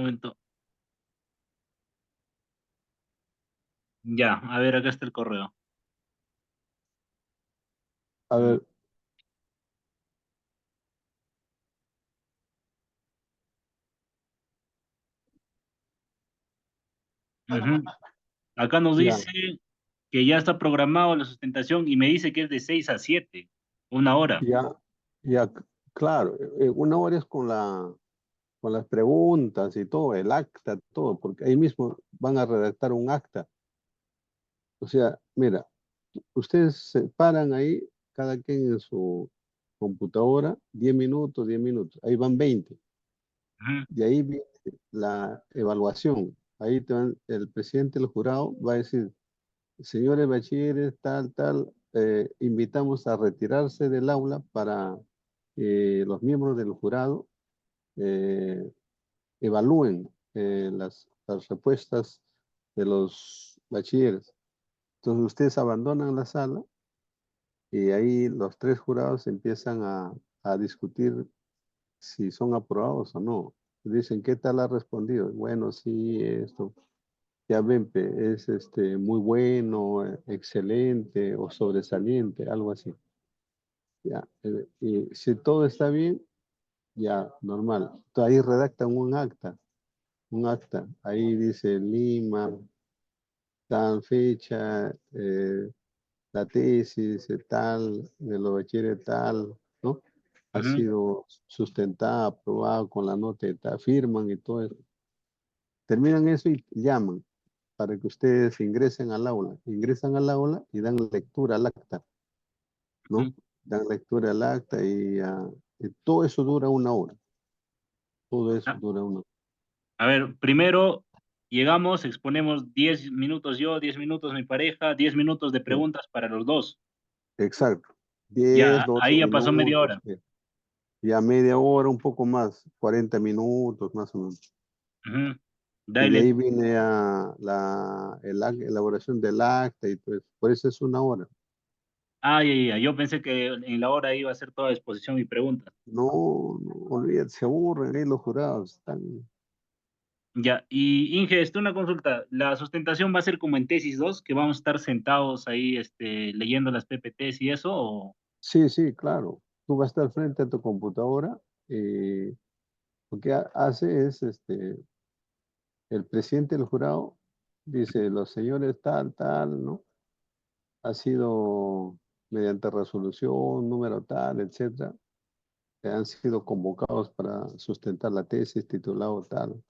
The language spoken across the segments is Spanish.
momento. Ya, a ver, acá está el correo. A Mm, ver, ujú. Acá nos ya, dice que ya está programado la sustentación y me dice que es de 6 a 7, una hora. ya, ya, claro, una hora es con las preguntas y todo, el acta, todo, porque ahí mismo van a redactar un acta. O sea, mira, ustedes se paran ahí, cada quien en su computadora, 10 minutos, 10 minutos, ahí van 20. Ujú, De ahí viene la evaluación. Ahí el presidente del jurado va a decir, señores bachilleres, tal, tal, invitamos a retirarse del aula para que los miembros del jurado eh, evalúen las respuestas de los bachilleres. Entonces ustedes abandonan la sala y ahí los tres jurados empiezan a discutir si son aprobados o no. Dicen, ¿qué tal ha respondido? Bueno, sí, esto. Ya ven, es muy bueno, excelente o sobresaliente, algo así. Ya, y si todo está bien, ya, normal. Entonces, ahí redactan un acta. Ahí dice Lima, tal fecha, la tesis, tal, de los bachilleres tal, ¿no? Ha ujú. sido sustentada, aprobada con la nota de tal, firman y todo eso. Terminan eso y llaman para que ustedes ingresen al aula. Ingresan al aula y dan lectura al acta, ¿no? Ujú. Dan lectura al acta y todo eso dura una hora. Todo eso Ah, dura una hora. a ver, primero llegamos, exponemos 10 minutos yo, 10 minutos mi pareja, 10 minutos de Sí, preguntas para los dos. exacto. Ya, 10, 12 ahí ya pasó media minutos. hora. Ya media hora, un poco más, 40 minutos más o menos. Ujú. Y de Dale. ahí viene elaboración del acta y pues, por eso es una hora. Ay, ay, ay, yo pensé que en la hora iba a ser toda exposición y preguntas. No, no, olvídate, se aburren ahí los jurados. Están, Ya, y Inge, una consulta. ¿La sustentación va a ser como en tesis 2, que vamos a estar sentados ahí leyendo las PPTs y eso? O... sí, sí, claro. Tú vas a estar frente a tu computadora. Lo que hace es, el presidente del jurado dice, los señores tal, tal, ¿no? Ha sido mediante resolución, número tal, etcétera, que han sido convocados para sustentar la tesis titulado tal.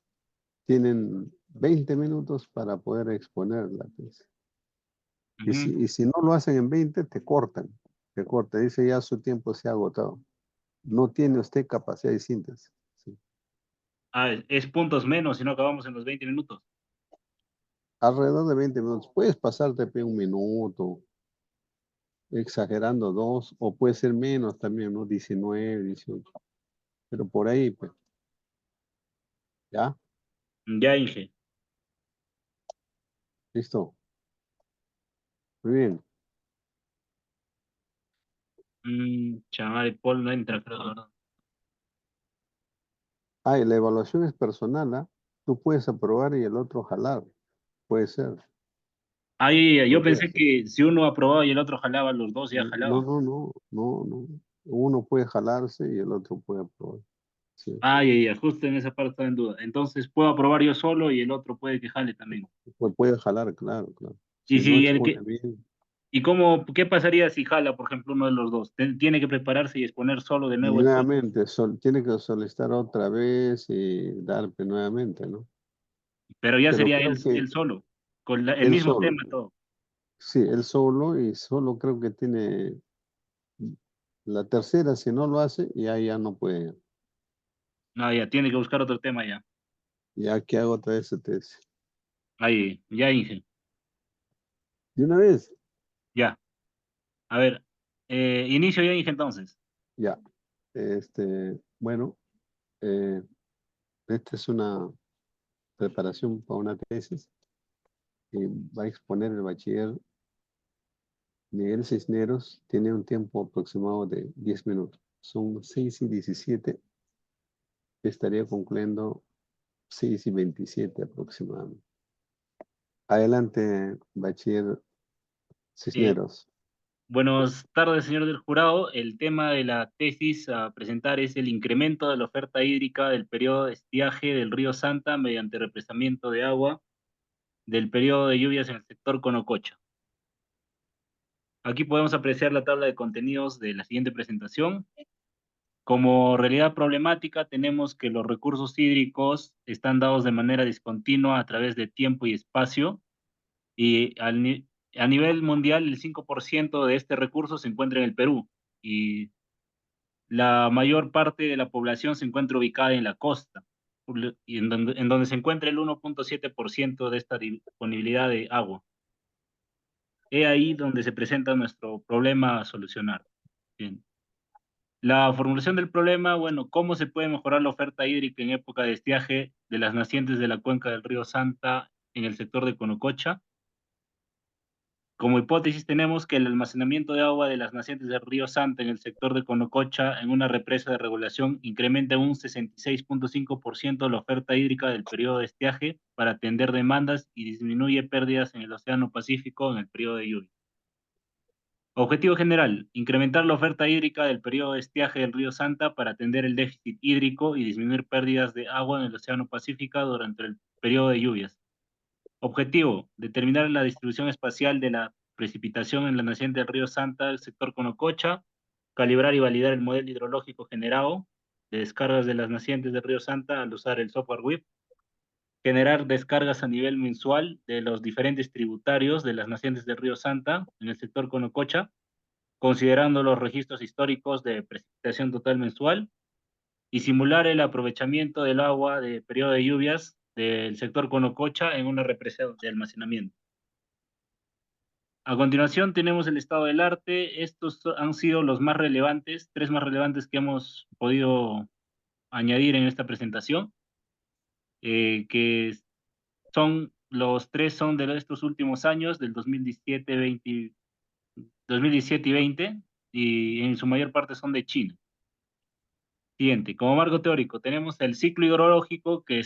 Tienen 20 minutos para poder exponer la tesis. Ujú. Y si no lo hacen en 20, te cortan. Te cortan. Dice ya su tiempo se ha agotado. No tiene usted capacidad de síntesis. Sí. Ah, es puntos menos si no acabamos en los 20 minutos. Alrededor de 20 minutos. Puedes pasarte un minuto, exagerando dos, o puede ser menos también, ¿no? 19, 18. Pero por ahí, pues, ¿ya? Ya, Inge. Listo. Muy bien. Chaval, Paul no entra, creo, ¿verdad? Ah, y la evaluación es personal, ¿ah? Tú puedes aprobar y el otro jalar. Puede ser. Ahí, yo pensé Olvídate. que si uno aprobaba y el otro jalaba, los dos ya No, jalaban. no, no, no, no. Uno puede jalarse y el otro puede aprobar. Sí. Ay, ay, ay, justo en esa parte estaba en duda. Entonces, puedo aprobar yo solo y el otro puede que jale también. Puede jalar, claro, claro. Y Si no si el que, expone bien. ¿y cómo, qué pasaría si jala, por ejemplo, uno de los dos? ¿Tiene que prepararse y exponer solo de nuevo después? Nuevamente, tiene que solicitar otra vez y darle nuevamente, ¿no? Pero ya Pero sería creo que él solo, con el él mismo solo, tema, todo. sí, él solo y solo creo que tiene la tercera, si no lo hace, ya no puede. No, ya, tiene que buscar otro tema ya. Ya que hago otra vez esa tesis. Ahí, ya, Inge. De una vez, Ya. A ver, inicio ya, Inge, entonces. ya. Bueno, eh, esta es una preparación para una tesis y va a exponer el bachiller Miguel Cisneros. Tiene un tiempo aproximado de 10 minutos. Son 6:17. Estaría concluyendo Sí, sí, 27 aproximadamente. Adelante, Bachiller Eh, Cisneros. Buenas tardes, señor del jurado. El tema de la tesis a presentar es el incremento de la oferta hídrica del periodo de estiaje del río Santa mediante represamiento de agua del periodo de lluvias en el sector Conococha. Aquí podemos apreciar la tabla de contenidos de la siguiente presentación. Como realidad problemática, tenemos que los recursos hídricos están dados de manera discontinua a través de tiempo y espacio, y a nivel mundial el 5% de este recurso se encuentra en el Perú, y la mayor parte de la población se encuentra ubicada en la costa, y en donde se encuentra el 1,7% de esta disponibilidad de agua. He ahí donde se presenta nuestro problema a solucionar. Bien. La formulación del problema, bueno, ¿cómo se puede mejorar la oferta hídrica en época de estiaje de las nacientes de la cuenca del río Santa en el sector de Conococha? Como hipótesis tenemos que el almacenamiento de agua de las nacientes del río Santa en el sector de Conococha en una represa de regulación incrementa un 66,5% la oferta hídrica del periodo de estiaje para atender demandas y disminuye pérdidas en el Océano Pacífico en el periodo de lluvia. Objetivo general, incrementar la oferta hídrica del periodo de estiaje del río Santa para atender el déficit hídrico y disminuir pérdidas de agua en el Océano Pacífico durante el periodo de lluvias. Objetivo, determinar la distribución espacial de la precipitación en la naciente del río Santa, el sector Conococha, calibrar y validar el modelo hidrológico generado de descargas de las nacientes del río Santa al usar el software WIP, generar descargas a nivel mensual de los diferentes tributarios de las nacientes del río Santa en el sector Conococha, considerando los registros históricos de precipitación total mensual, y simular el aprovechamiento del agua de periodo de lluvias del sector Conococha en una represa de almacenamiento. A continuación tenemos el estado del arte. Estos han sido los más relevantes, tres más relevantes que hemos podido añadir en esta presentación, que son los tres son de estos últimos años, del 2017, 2017 y 20, y en su mayor parte son de China. Siguiente, como marco teórico, tenemos el ciclo hidrológico que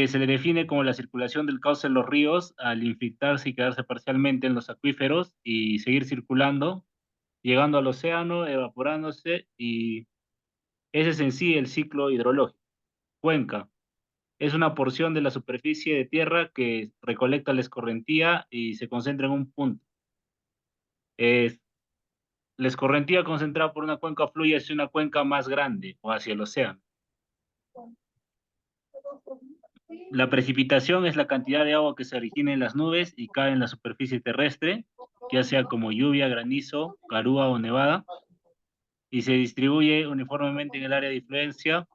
se le define como la circulación del cauce en los ríos al infiltrarse y quedarse parcialmente en los acuíferos y seguir circulando, llegando al océano, evaporándose, y ese es en sí el ciclo hidrológico. Cuenca es una porción de la superficie de tierra que recolecta la escorrentía y se concentra en un punto. Es, la escorrentía concentrada por una cuenca fluye hacia una cuenca más grande o hacia el océano. La precipitación es la cantidad de agua que se origina en las nubes y cae en la superficie terrestre, ya sea como lluvia, granizo, garúa o nevada, y se distribuye uniformemente en el área de influencia.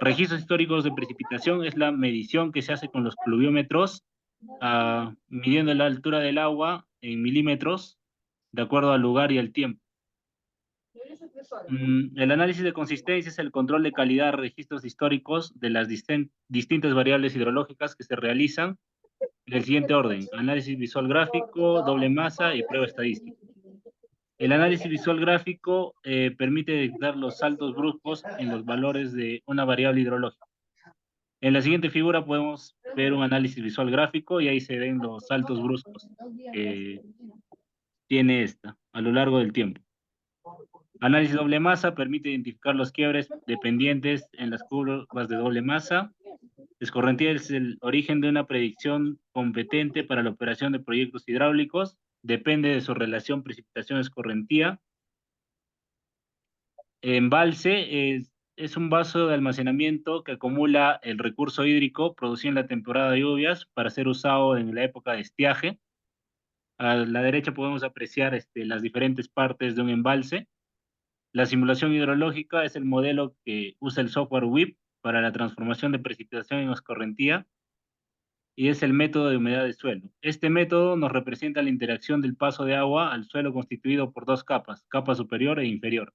Registros históricos de precipitación es la medición que se hace con los pluviómetros, midiendo la altura del agua en milímetros, de acuerdo al lugar y al tiempo. El análisis de consistencia es el control de calidad de registros históricos de las distintas variables hidrológicas que se realizan en el siguiente orden: análisis visual gráfico, doble masa y prueba estadística. El análisis visual gráfico permite detectar los saltos bruscos en los valores de una variable hidrológica. En la siguiente figura podemos ver un análisis visual gráfico y ahí se ven los saltos bruscos que tiene esta a lo largo del tiempo. Análisis doble masa permite identificar los quiebres dependientes en las curvas de doble masa. Escorrentía es el origen de una predicción competente para la operación de proyectos hidráulicos. Depende de su relación precipitación-escorrentía. Embalse es un vaso de almacenamiento que acumula el recurso hídrico producido en la temporada de lluvias para ser usado en la época de estiaje. A la derecha podemos apreciar las diferentes partes de un embalse. La simulación hidrológica es el modelo que usa el software WIP para la transformación de precipitación en escorrentía, y es el método de humedad de suelo. Este método nos representa la interacción del paso de agua al suelo constituido por dos capas, capa superior e inferior.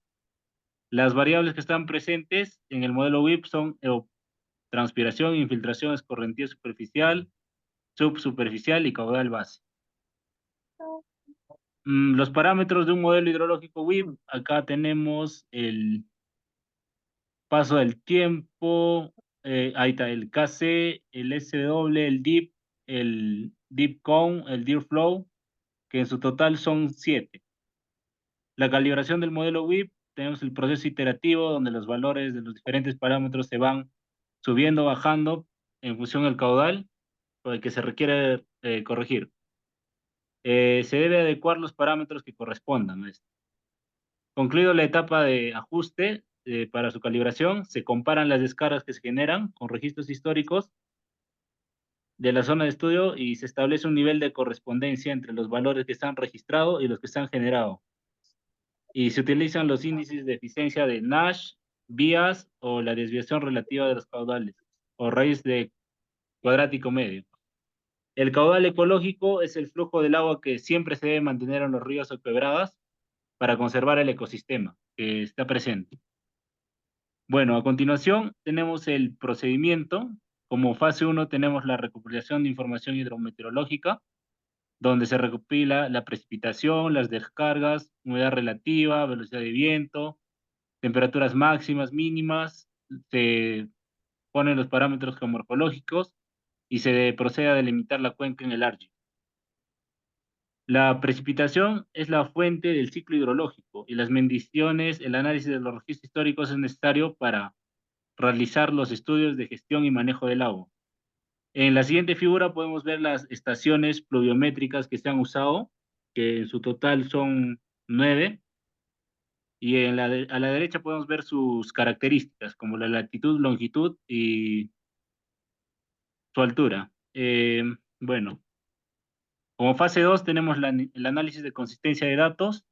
Las variables que están presentes en el modelo WIP son transpiración, infiltración, escorrentía superficial, subsuperficial y caudal base. Los parámetros de un modelo hidrológico WIP, acá tenemos el paso del tiempo, ahí está, el KC, el SW, el DIP, el DIPCON, el DIRFlow, que en su total son 7. La calibración del modelo WIP, tenemos el proceso iterativo donde los valores de los diferentes parámetros se van subiendo, bajando en función del caudal por el que se requiere corregir. Se debe adecuar los parámetros que correspondan a esto. Concluido la etapa de ajuste para su calibración, se comparan las descargas que se generan con registros históricos de la zona de estudio y se establece un nivel de correspondencia entre los valores que se han registrado y los que se han generado. Y se utilizan los índices de eficiencia de Nash, Bias o la desviación relativa de los caudales, o raíz de cuadrático medio. El caudal ecológico es el flujo del agua que siempre se debe mantener en los ríos o quebradas para conservar el ecosistema que está presente. Bueno, a continuación tenemos el procedimiento. Como fase 1 tenemos la recopilación de información hidrometeorológica, donde se recopila la precipitación, las descargas, humedad relativa, velocidad de viento, temperaturas máximas, mínimas, se ponen los parámetros geomorfológicos y se procede a delimitar la cuenca en el ARGI. La precipitación es la fuente del ciclo hidrológico y las mediciones, el análisis de los registros históricos es necesario para realizar los estudios de gestión y manejo del agua. En la siguiente figura podemos ver las estaciones pluviométricas que se han usado, que en su total son 9, y a la derecha podemos ver sus características, como la latitud, longitud y su altura. Bueno, como fase 2 tenemos el análisis de consistencia de datos,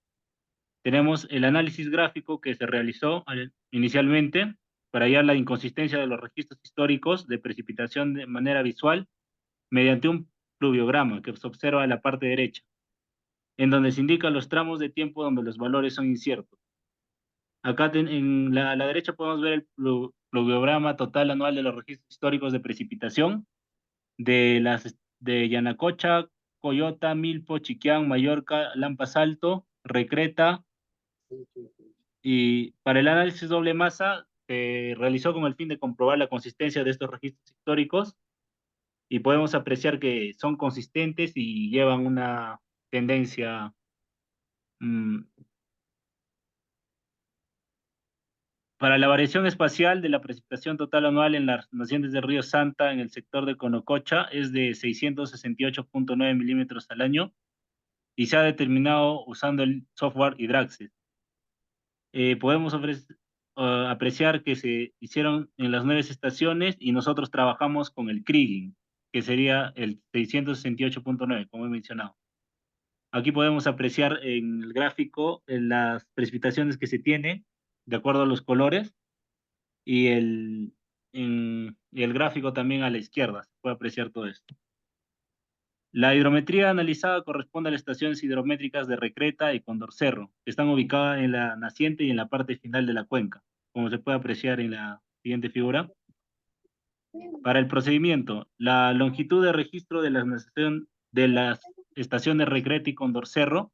tenemos el análisis gráfico que se realizó inicialmente para hallar la inconsistencia de los registros históricos de precipitación de manera visual mediante un pluviograma que se observa en la parte derecha, en donde se indican los tramos de tiempo donde los valores son inciertos. Acá en la derecha podemos ver el pluviograma total anual de los registros históricos de precipitación de Yanacocha, Coyota, Milpo, Chiquián, Mallorca, Lampa Salto, Recreta, y para el análisis doble masa se realizó con el fin de comprobar la consistencia de estos registros históricos y podemos apreciar que son consistentes y llevan una tendencia. mm, para la variación espacial de la precipitación total anual en las nacientes del río Santa en el sector de Conococha es de 668.9 milímetros al año y se ha determinado usando el software Hydraxis. Podemos apreciar que se hicieron en las 9 estaciones y nosotros trabajamos con el Kriging, que sería el 668.9, como he mencionado. Aquí podemos apreciar en el gráfico las precipitaciones que se tienen de acuerdo a los colores y y el gráfico también a la izquierda, se puede apreciar todo esto. La hidrometría analizada corresponde a las estaciones hidrométricas de Recreta y Condorcerro, que están ubicadas en la naciente y en la parte final de la cuenca, como se puede apreciar en la siguiente figura. Para el procedimiento, la longitud de registro de las estaciones Recreta y Condorcerro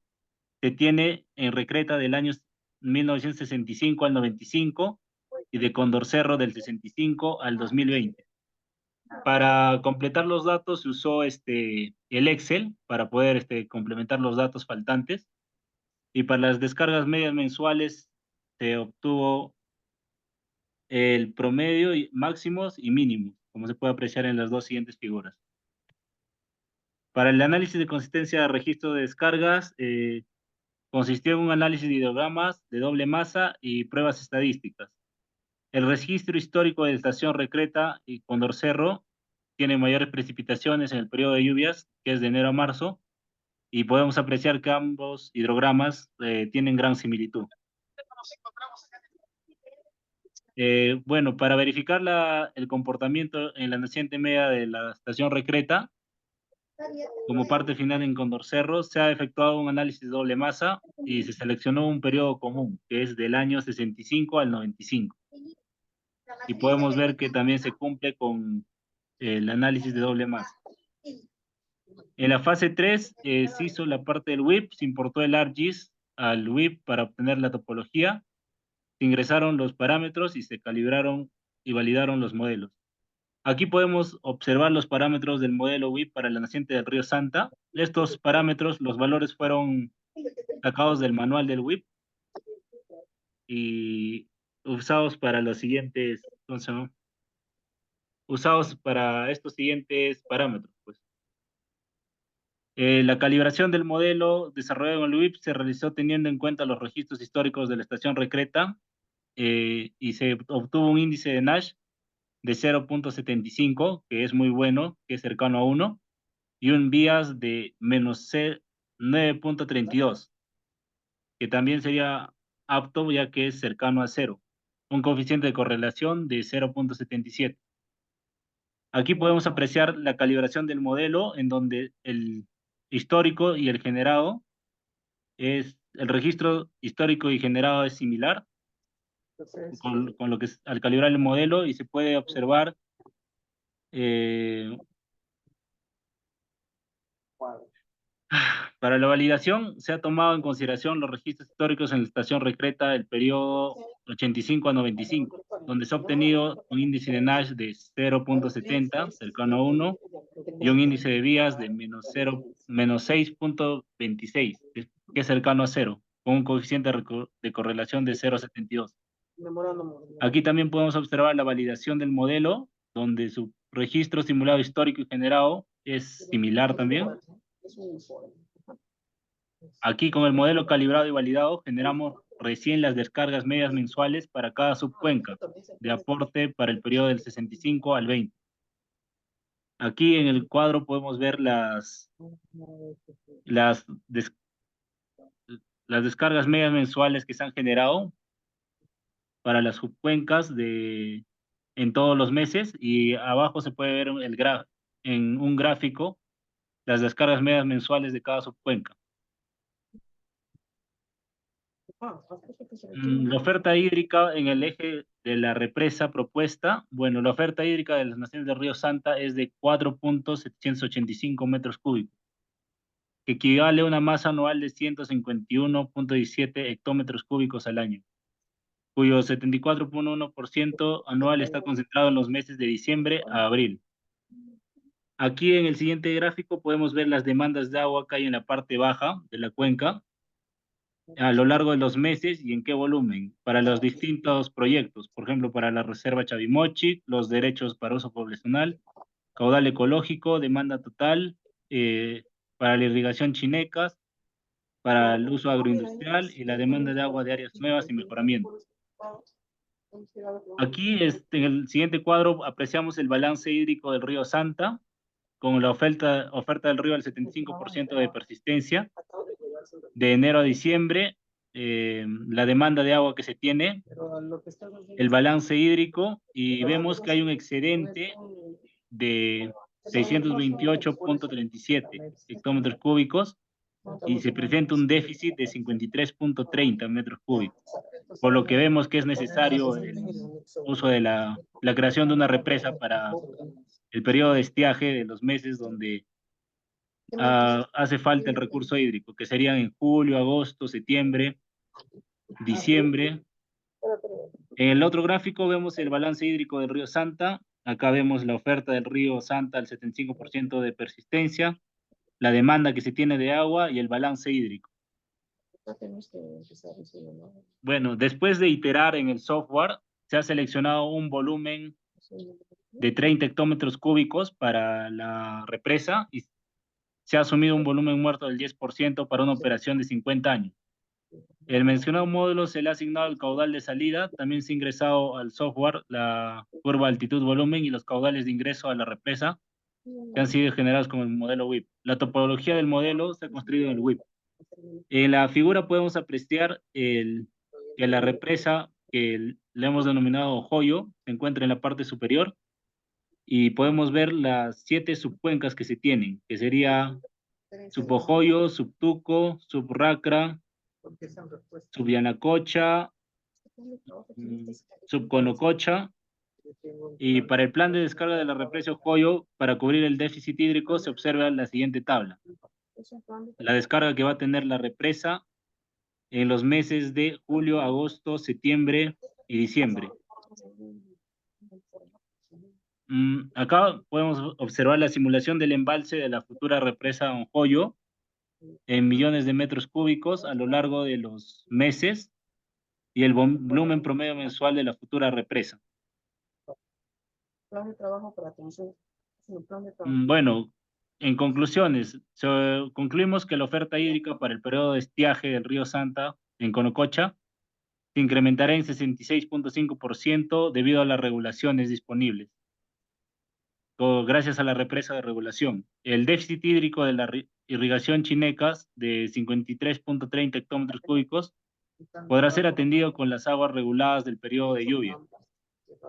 se tiene en Recreta del año 1965 al 95 y de Condorcerro del 65 al 2020. Para completar los datos se usó el Excel para poder complementar los datos faltantes y para las descargas medias mensuales se obtuvo el promedio máximos y mínimos, como se puede apreciar en las dos siguientes figuras. Para el análisis de consistencia de registro de descargas, consistió en un análisis de ideogramas de doble masa y pruebas estadísticas. El registro histórico de estación Recreta y Condor Cerro tiene mayores precipitaciones en el periodo de lluvias, que es de enero a marzo, y podemos apreciar que ambos hidrogramas tienen gran similitud. Bueno, para verificar el comportamiento en la naciente media de la estación Recreta, como parte final en Condor Cerro, se ha efectuado un análisis de doble masa y se seleccionó un periodo común, que es del año 65 al 95. Y podemos ver que también se cumple con el análisis de doble masa. En la fase 3 se hizo la parte del WIP, se importó el ArcGIS al WIP para obtener la topología, se ingresaron los parámetros y se calibraron y validaron los modelos. Aquí podemos observar los parámetros del modelo WIP para la naciente del río Santa. Estos parámetros, los valores fueron sacados del manual del WIP y usados para los siguientes, ¿cómo se llama? Usados para estos siguientes parámetros, pues. La calibración del modelo desarrollado en el WIP se realizó teniendo en cuenta los registros históricos de la estación Recreta y se obtuvo un índice de Nash de 0.75, que es muy bueno, que es cercano a 1, y un bias de menos 9.32, que también sería apto ya que es cercano a 0. Un coeficiente de correlación de 0.77. Aquí podemos apreciar la calibración del modelo en donde el histórico y el generado el registro histórico y generado es similar con lo que es al calibrar el modelo y se puede observar eh, para la validación se ha tomado en consideración los registros históricos en la estación Recreta del periodo 85 a 95, donde se ha obtenido un índice de Nash de 0.70, cercano a 1, y un índice de vías de menos 6.26, que es cercano a 0, con un coeficiente de correlación de 0.72. Aquí también podemos observar la validación del modelo, donde su registro simulado histórico y generado es similar también. Aquí con el modelo calibrado y validado generamos recién las descargas medias mensuales para cada subcuenca de aporte para el periodo del 65 al 20. Aquí en el cuadro podemos ver las, des- las descargas medias mensuales que se han generado para las subcuencas en todos los meses y abajo se puede ver en un gráfico las descargas medias mensuales de cada subcuenca. La oferta hídrica en el eje de la represa propuesta, bueno, la oferta hídrica de las naciones del río Santa es de 4.785 metros cúbicos, que equivale a una masa anual de 151.17 hectómetros cúbicos al año, cuyo 74.1% anual está concentrado en los meses de diciembre a abril. Aquí en el siguiente gráfico podemos ver las demandas de agua que hay en la parte baja de la cuenca a lo largo de los meses y en qué volumen para los distintos proyectos, por ejemplo, para la Reserva Chavimochic, los derechos para uso poblacional, caudal ecológico, demanda total, eh, para la irrigación chinecas, para el uso agroindustrial y la demanda de agua de áreas nuevas y mejoramiento. Aquí en el siguiente cuadro apreciamos el balance hídrico del río Santa, con la oferta del río al 75% de persistencia, de enero a diciembre, la demanda de agua que se tiene, el balance hídrico, y vemos que hay un excedente de 628.37 hectómetros cúbicos y se presenta un déficit de 53.30 metros cúbicos, por lo que vemos que es necesario el uso de la creación de una represa para el periodo de estiaje de los meses donde hace falta el recurso hídrico, que serían en julio, agosto, septiembre, diciembre. En el otro gráfico vemos el balance hídrico del río Santa. Acá vemos la oferta del río Santa al 75% de persistencia, la demanda que se tiene de agua y el balance hídrico. Bueno, después de iterar en el software, se ha seleccionado un volumen de 30 hectómetros cúbicos para la represa y se ha asumido un volumen muerto del 10% para una operación de 50 años. El mencionado módulo se le ha asignado el caudal de salida, también se ha ingresado al software la curva altitud-volumen y los caudales de ingreso a la represa que han sido generados con el modelo WIP. La topología del modelo se ha construido en el WIP. En la figura podemos apreciar que la represa, que le hemos denominado Joyo, se encuentra en la parte superior y podemos ver las 7 subcuencas que se tienen, que sería Subojoyo, Subtuco, Subracra, Subianacocha, Subconococha, y para el plan de descarga de la represa Joyo, para cubrir el déficit hídrico, se observa la siguiente tabla. La descarga que va a tener la represa en los meses de julio, agosto, septiembre y diciembre. Acá podemos observar la simulación del embalse de la futura represa Onjoyo en millones de metros cúbicos a lo largo de los meses y el volumen promedio mensual de la futura represa. Plan de trabajo para atención. Plan de trabajo. Bueno, en conclusiones, concluimos que la oferta hídrica para el periodo de estiaje del río Santa en Conococha se incrementará en 66.5% debido a las regulaciones disponibles, gracias a la represa de regulación. El déficit hídrico de la irrigación Chinecas de 53.30 hectómetros cúbicos podrá ser atendido con las aguas reguladas del periodo de lluvia.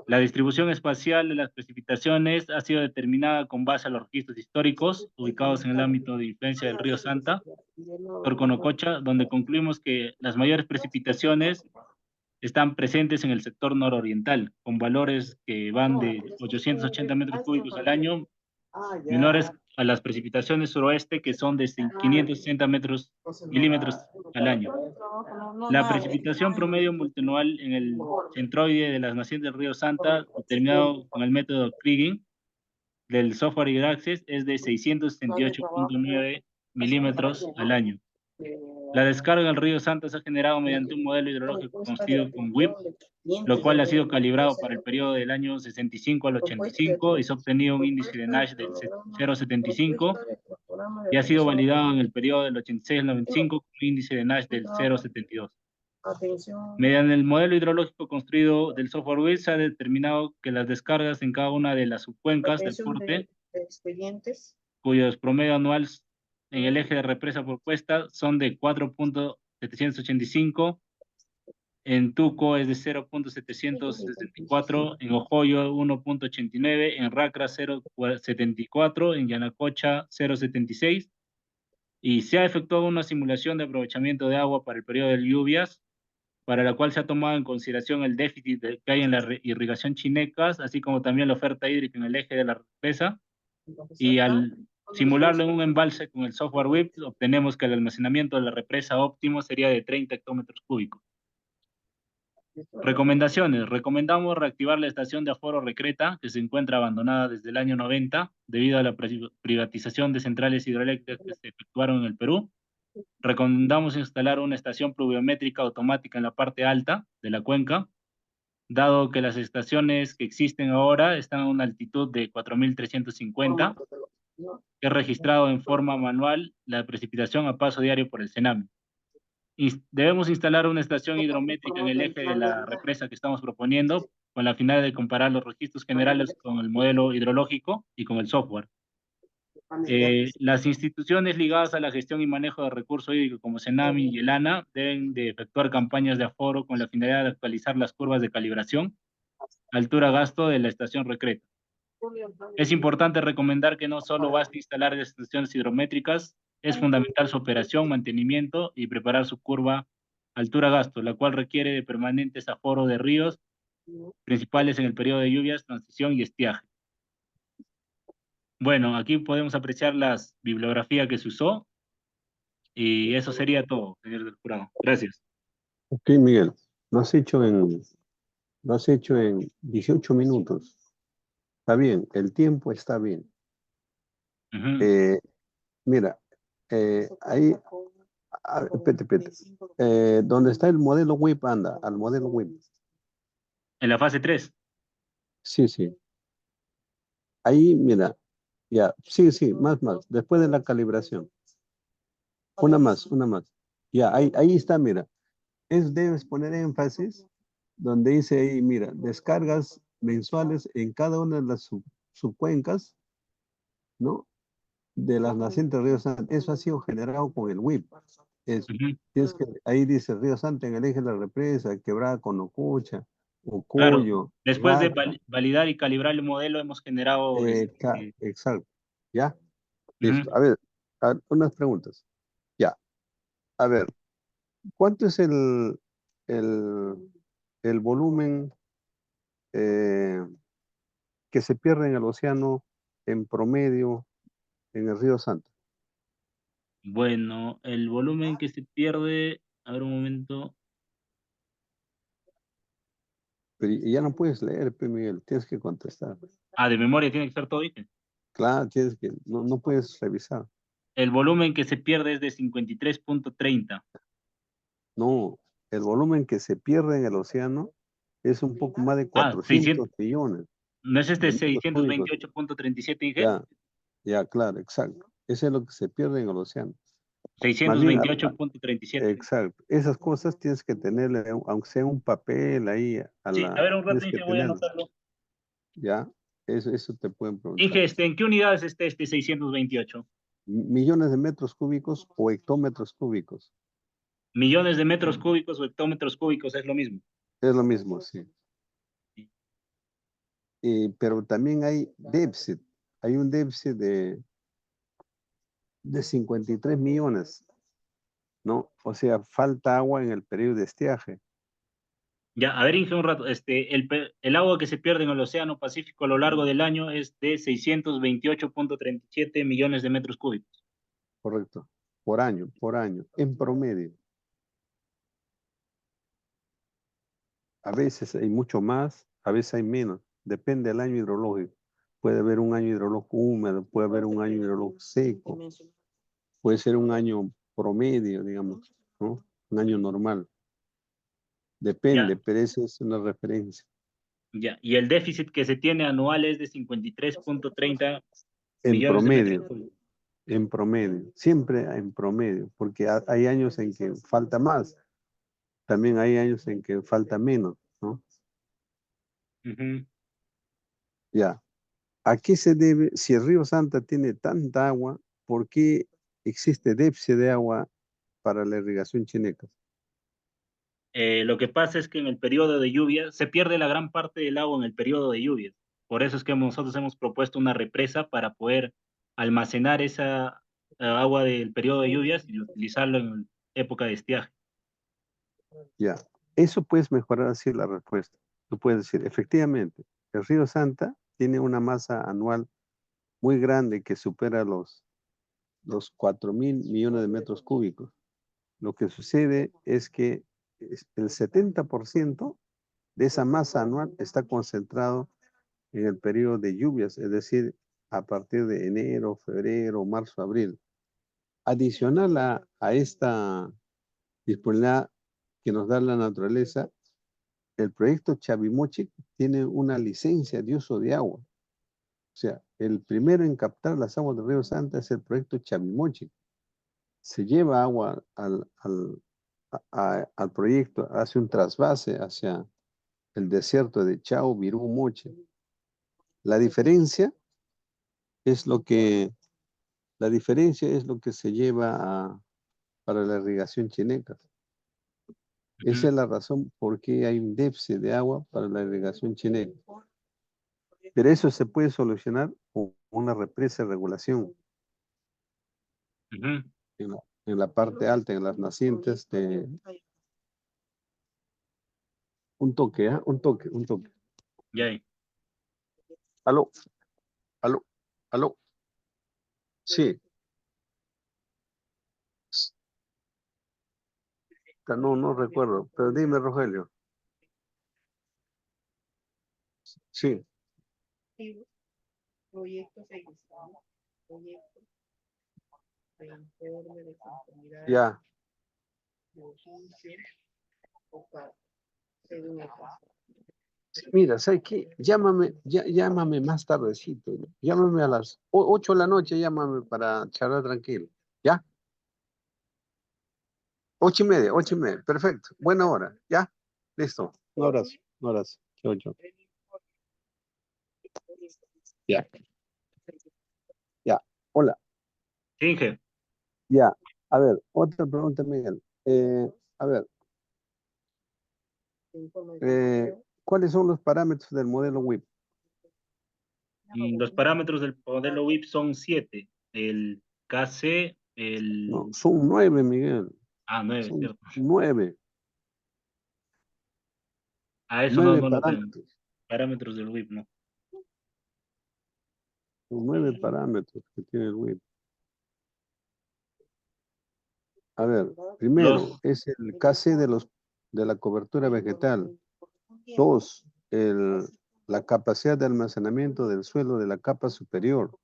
La distribución espacial de las precipitaciones ha sido determinada con base a los registros históricos ubicados en el ámbito de influencia del río Santa, Torconococha, donde concluimos que las mayores precipitaciones están presentes en el sector nororiental, con valores que van de 880 metros cúbicos al año, menores a las precipitaciones suroeste, que son de 560 milímetros al año. La precipitación promedio multianual en el centroide de las naciones del río Santa, determinado con el método Kriging del software Hydroaccess, es de 678.9 milímetros al año. La descarga del río Santa se ha generado mediante un modelo hidrológico construido con WIP, lo cual ha sido calibrado para el periodo del año 65 al 85 y se ha obtenido un índice de Nash del 0,75 y ha sido validado en el periodo del 86 al 95 con un índice de Nash del 0,72. Mediante el modelo hidrológico construido del software WIP se ha determinado que las descargas en cada una de las subcuencas del Forte, cuyos promedio anuales en el eje de represa propuesta son de 4.785, en Tuco es de 0.764, en Ojoyo 1.89, en Racra 0.74, en Yanacocha 0.76, y se ha efectuado una simulación de aprovechamiento de agua para el periodo de lluvias, para la cual se ha tomado en consideración el déficit que hay en la irrigación Chinecas, así como también la oferta hídrica en el eje de la represa, y al simularlo en un embalse con el software WIP, obtenemos que el almacenamiento de la represa óptimo sería de 30 hectómetros cúbicos. Recomendaciones. Recomendamos reactivar la estación de aforo Recreta, que se encuentra abandonada desde el año 90, debido a la privatización de centrales hidroeléctricas que se efectuaron en el Perú. Recomendamos instalar una estación pluviométrica automática en la parte alta de la cuenca, dado que las estaciones que existen ahora están a una altitud de 4.350, que es registrado en forma manual la precipitación a paso diario por el CENAMI. Debemos instalar una estación hidrométrica en el eje de la represa que estamos proponiendo, con la finalidad de comparar los registros generales con el modelo hidrológico y con el software. Las instituciones ligadas a la gestión y manejo de recursos hídricos como CENAMI y el ANA deben de efectuar campañas de aforo con la finalidad de actualizar las curvas de calibración, altura-gasto de la estación Recreta. Es importante recomendar que no solo basta instalar estaciones hidrométricas, es fundamental su operación, mantenimiento y preparar su curva altura-gasto, la cual requiere de permanentes aforo de ríos principales en el periodo de lluvias, transición y estiaje. Bueno, aquí podemos apreciar la bibliografía que se usó y eso sería todo, señor del jurado. Gracias. Ok, Miguel, lo has hecho en 18 minutos. Está bien, el tiempo está bien. Mira, ahí, espérate. ¿Dónde está el modelo WIP? Anda, al modelo WIP. En la fase 3. Sí. Ahí, mira, ya, sí, más. Después de la calibración. Una más. Ya, ahí está, mira. Debes poner énfasis donde dice ahí, mira, descargas mensuales en cada una de las subcuencas, ¿no? De las nacientes Río Santa. Eso ha sido generado con el WIP. Ahí dice Río Santa en el eje de la represa, Quebrada Conococha, Claro, Ocoyo, después de validar y calibrar el modelo hemos generado... exacto. ¿Ya? Listo. A ver, unas preguntas. Ya. A ver, ¿cuánto es el volumen que se pierde en el océano en promedio en el río Santa? Bueno, el volumen que se pierde... A ver un momento. Pero ya no puedes leer, Miguel, tienes que contestar. Ah, de memoria tiene que estar todo, ¿viste? Claro, tienes que, no puedes revisar. El volumen que se pierde es de 53.30. No, el volumen que se pierde en el océano es un poco más de Ah, 400 millones ¿no es de este metros cúbicos. 628.37, Inge? Ya, ya, claro, exacto. Eso es lo que se pierde en el océano. Más bien, 628.37. exacto. Esas cosas tienes que tenerle, aunque sea un papel ahí, Sí, a ver, un rato, tienes que Inge, voy a tenerlo. anotarlo. Ya, eso te pueden preguntar. Inge, ¿en qué unidades está este 628? Millones de metros cúbicos o hectómetros cúbicos. Millones de metros cúbicos o hectómetros cúbicos, es lo mismo. Es lo mismo, sí. Pero también hay déficit. Hay un déficit de 53 millones, ¿no? O sea, falta agua en el periodo de estiaje. Ya, a ver, Inge, un rato. El agua que se pierde en el Océano Pacífico a lo largo del año es de 628.37 millones de metros cúbicos. Correcto. Por año, en promedio. A veces hay mucho más, a veces hay menos. Depende del año hidrológico. Puede haber un año hidrológico húmedo, puede haber un año hidrológico seco, puede ser un año promedio, digamos, ¿no? Un año normal. Ya, Depende, pero esa es una referencia. ya. Y el déficit que se tiene anual es de 53.30 En millones de metros promedio, cúbicos. siempre en promedio, porque hay años en que falta más, también hay años en que falta menos, ¿no? Ujú. Ya. ¿A qué se debe, si el río Santa tiene tanta agua, por qué existe déficit de agua para la irrigación chineca? Lo que pasa es que en el periodo de lluvia se pierde la gran parte del agua en el periodo de lluvias. Por eso es que nosotros hemos propuesto una represa para poder almacenar esa agua del periodo de lluvias y utilizarlo en época de estiaje. Ya. Eso puedes mejorar así la respuesta. Tú puedes decir, efectivamente, el río Santa tiene una masa anual muy grande que supera los 4.000 millones de metros cúbicos. Lo que sucede es que el 70% de esa masa anual está concentrado en el periodo de lluvias, es decir, a partir de enero, febrero, marzo, abril. Adicional a esta disponibilidad que nos da la naturaleza, el proyecto Chavimochic tiene una licencia de uso de agua. O sea, el primero en captar las aguas del río Santa es el proyecto Chavimochic. Se lleva agua al proyecto, hace un trasvase hacia el desierto de Chao, Virú, Moche. La diferencia es lo que, la diferencia es lo que se lleva para la irrigación chineca. Esa Ujú, es la razón por qué hay un déficit de agua para la irrigación chineca. Pero eso se puede solucionar con una represa de regulación ujú. en la parte alta, en las nacientes de un toque, ¿ah? Un toque, un toque. Ya. Aló, aló, aló. Sí, no recuerdo, pero dime, Rogelio. Sí, Proyectos registrados, proyectos de informe de conformidad ya. de oficio o carta, según el caso. Mira, ¿sabes qué? Llámame más tardecito. Llámame a las 8 de la noche, llámame para charlar tranquilo. ¿Ya? 8:30, 8:30. Perfecto. Buena hora. ¿Ya? Listo. Un abrazo. Un abrazo. Chao, chao. Ya, ya. Hola. Inge, Ya. A ver, otra pregunta, Miguel. A ver, ¿cuáles son los parámetros del modelo WIP? los parámetros del modelo WIP son 7. El KC, No, son 9, Miguel. 9, Son ¿cierto? 9. A eso no, 9 no lo tengo. parámetros. Parámetros del WIP, no. Son 9 parámetros que tiene el WIP. A ver, primero Los, es el KC de la cobertura vegetal. Dos, el la capacidad de almacenamiento del suelo de la capa superior.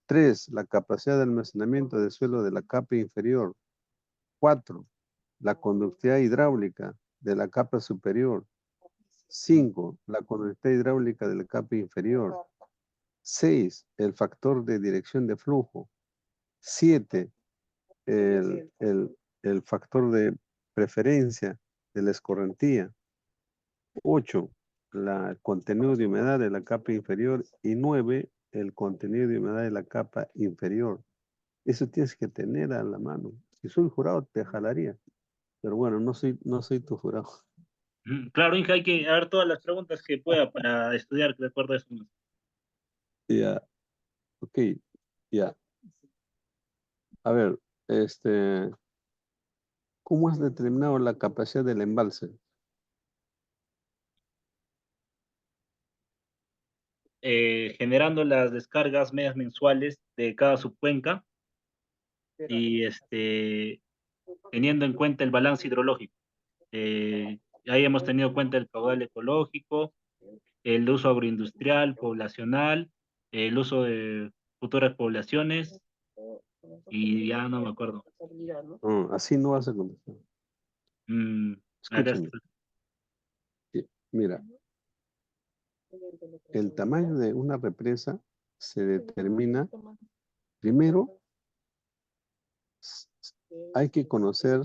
3, la capacidad de almacenamiento del suelo de la capa inferior. 4, la conductividad hidráulica de la capa superior. 5, la conductividad hidráulica de la capa inferior. 6, el factor de dirección de flujo. 7, el factor de preferencia de la escorrentía. 8, el contenido de humedad de la capa inferior. Y 9, el contenido de humedad de la capa inferior. Eso tienes que tener a la mano. Si soy jurado, te jalaría. Pero bueno, no soy tu jurado. Claro, Inge, hay que ver todas las preguntas que pueda para estudiar de acuerdo a eso. Ya, ok, ya. A ver, ¿cómo has determinado la capacidad del embalse? Generando las descargas medias mensuales de cada subcuenca y teniendo en cuenta el balance hidrológico. Ahí hemos tenido en cuenta el caudal ecológico, el uso agroindustrial, poblacional, el uso de futuras poblaciones y ya no me acuerdo. Así no vas a contestar. Mm, ahora Escúchame. Mira, el tamaño de una represa se determina, primero, hay que conocer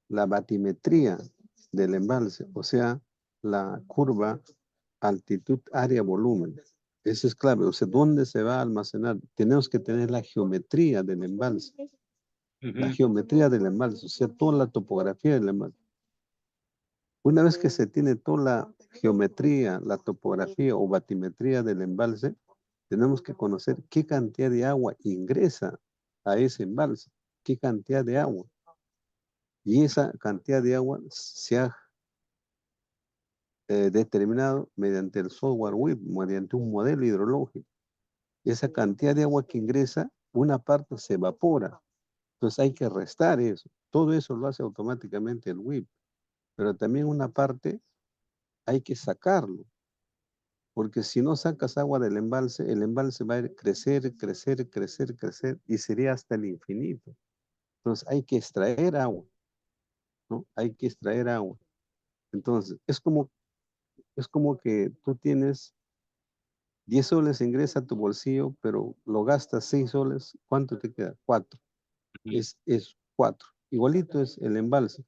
la batimetría del embalse, o sea, la curva altitud, área, volumen. Eso es clave, o sea, ¿dónde se va a almacenar? Tenemos que tener la geometría del embalse, la geometría del embalse, o sea, toda la topografía del embalse. Una vez que se tiene toda la geometría, la topografía o batimetría del embalse, tenemos que conocer qué cantidad de agua ingresa a ese embalse, qué cantidad de agua. Y esa cantidad de agua se ha determinado mediante el software WIP, mediante un modelo hidrológico. Esa cantidad de agua que ingresa, una parte se evapora. Entonces hay que restar eso. Todo eso lo hace automáticamente el WIP. Pero también una parte hay que sacarlo. Porque si no sacas agua del embalse, el embalse va a ir crecer, crecer, crecer, crecer y sería hasta el infinito. Entonces hay que extraer agua, ¿no? Hay que extraer agua. Entonces, es como que tú tienes 10 soles ingresa a tu bolsillo, pero lo gastas 6 soles, ¿cuánto te queda? 4. Es 4. Igualito es el embalse.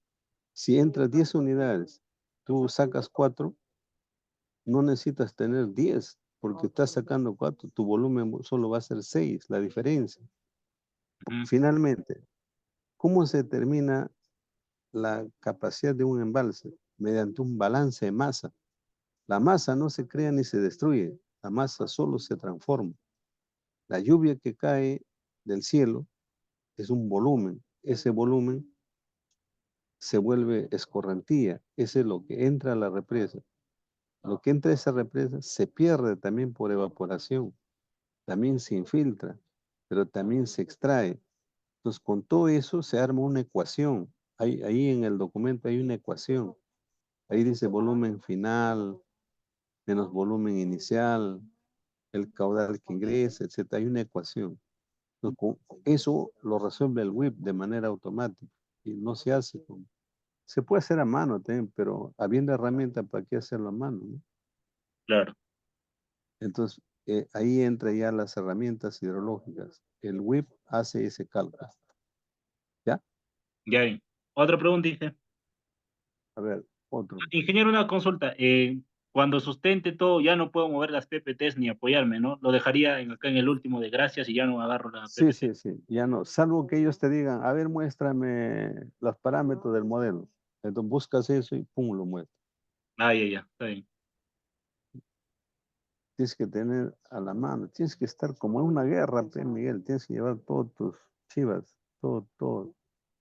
Si entras 10 unidades, tú sacas 4, no necesitas tener 10, porque estás sacando 4, tu volumen solo va a ser 6, la diferencia. Finalmente, ¿cómo se determina la capacidad de un embalse? Mediante un balance de masa. La masa no se crea ni se destruye, la masa solo se transforma. La lluvia que cae del cielo es un volumen. Ese volumen se vuelve escorrentía. Ese es lo que entra a la represa. Lo que entra a esa represa se pierde también por evaporación. También se infiltra, pero también se extrae. Entonces, con todo eso se arma una ecuación. Ahí en el documento hay una ecuación. Ahí dice volumen final menos volumen inicial, el caudal que ingresa, etc. Hay una ecuación. Eso lo resuelve el WIP de manera automática y no se hace se puede hacer a mano también, pero habiendo herramientas, ¿para qué hacerlo a mano? ¿No? Claro. Entonces, ahí entra ya las herramientas hidrológicas. El WIP hace ese cálculo. ¿Ya? Ya. Otra pregunta, Inge. A ver, otro. Ingeniero, una consulta. Cuando sustente todo, ya no puedo mover las PPTs ni apoyarme, ¿no? Lo dejaría acá en el último de gracias y ya no agarro la Sí, PPT. sí, sí, ya no. Salvo que ellos te digan, a ver, muéstrame los parámetros del modelo. Entonces buscas eso y pum, lo muestras. Ah, ya, ya, está bien. Tienes que tener a la mano, tienes que estar como en una guerra, Miguel, tienes que llevar todos tus chivas, todo, todo.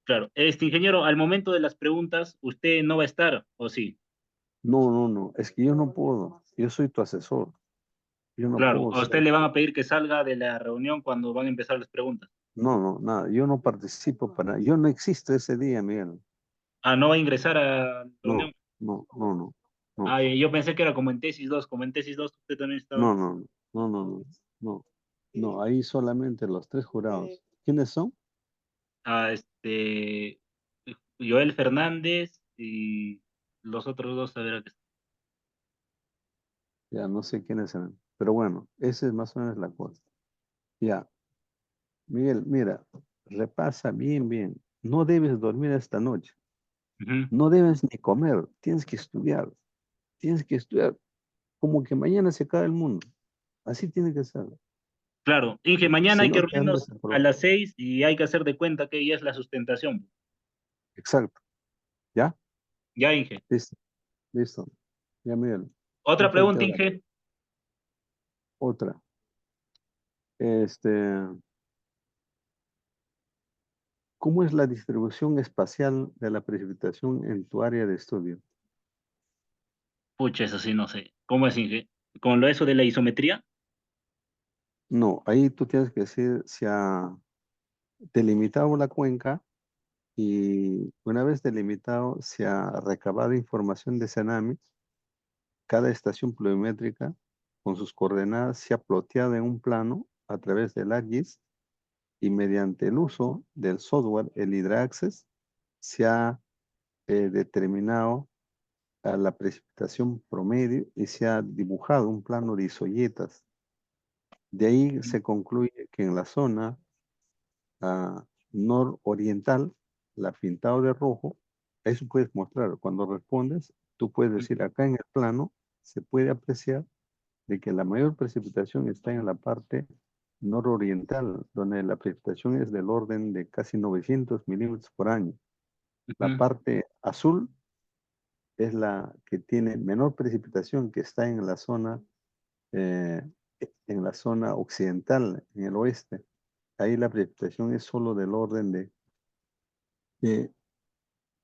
Claro. Ingeniero, al momento de las preguntas, ¿usted no va a estar o sí? No, no, no, es que yo no puedo, yo soy tu asesor, yo no Claro. puedo ¿A ser, usted le van a pedir que salga de la reunión cuando van a empezar las preguntas? no, no, nada, yo no participo yo no existo ese día, Miguel, Ah, ¿no va a ingresar a la no, reunión? no, no, no. no, Ah, yo pensé que era como en tesis 2, como en tesis 2 usted también estaba. no, no, no, no, no, no, no, ahí solamente los tres jurados. ¿Quiénes son? Ah, Joel Fernández y los otros dos, a ver, acá. Ya no sé quiénes eran, pero bueno, esa es más o menos la cosa. Ya, Miguel, mira, repasa bien, bien. No debes dormir esta noche, Ujú. no debes ni comer, tienes que estudiar como que mañana se acaba el mundo. Así tiene que ser. Claro, Inge, mañana Si hay que no, te reunirnos andas a a probar. las 6 y hay que hacer de cuenta que ya es la sustentación. Exacto, ¿ya? Ya, Inge. Listo, listo. Ya, Miguel, un Otra fuerte pregunta, abrazo. Inge. Otra. Este, ¿Cómo es la distribución espacial de la precipitación en tu área de estudio? Pucha, eso sí, no sé. ¿Cómo es, Inge? ¿Con lo eso de la isometría? No, ahí tú tienes que decir si ha delimitado la cuenca y una vez delimitado se ha recabado información de Cenami, cada estación pluviométrica con sus coordenadas se ha ploteado en un plano a través del ArcGIS y mediante el uso del software, el HydraAccess, se ha determinado a la precipitación promedio y se ha dibujado un plano de isoyetas. De ahí se concluye que en la zona nororiental, la pintado de rojo, eso puedes mostrar. Cuando respondes, tú puedes decir acá en el plano, se puede apreciar de que la mayor precipitación está en la parte nororiental, donde la precipitación es del orden de casi 900 milímetros por año. La Ujú, parte azul es la que tiene menor precipitación, que está eh, en la zona occidental, en el oeste. Ahí la precipitación es solo del orden de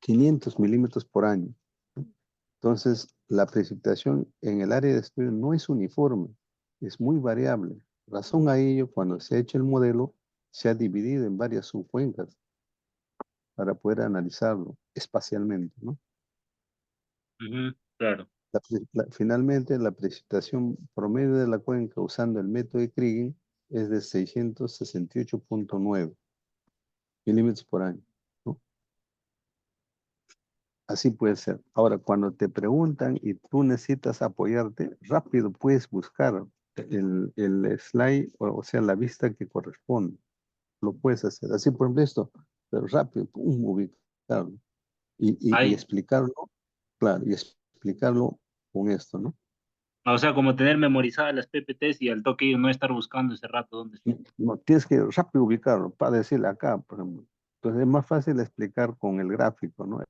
500 milímetros por año. Entonces, la precipitación en el área de estudio no es uniforme, es muy variable. Razón a ello, cuando se ha hecho el modelo, se ha dividido en varias subcuencas para poder analizarlo espacialmente, ¿no? ujú, claro. Finalmente, la precipitación promedio de la cuenca usando el método de Kriging es de 668,9 milímetros por año, ¿no? Así puede ser. Ahora, cuando te preguntan y tú necesitas apoyarte, rápido puedes buscar el slide, o sea, la vista que corresponde. Lo puedes hacer. Así, por ejemplo, esto, pero rápido, pum, ubicarlo. Y Hay, explicarlo, claro, y explicarlo con esto, ¿no? o sea, como tener memorizadas las PPTs y al toque no estar buscando ese rato dónde está. No, tienes que rápido ubicarlo para decirle acá, por ejemplo. Entonces es más fácil explicar con el gráfico, ¿no?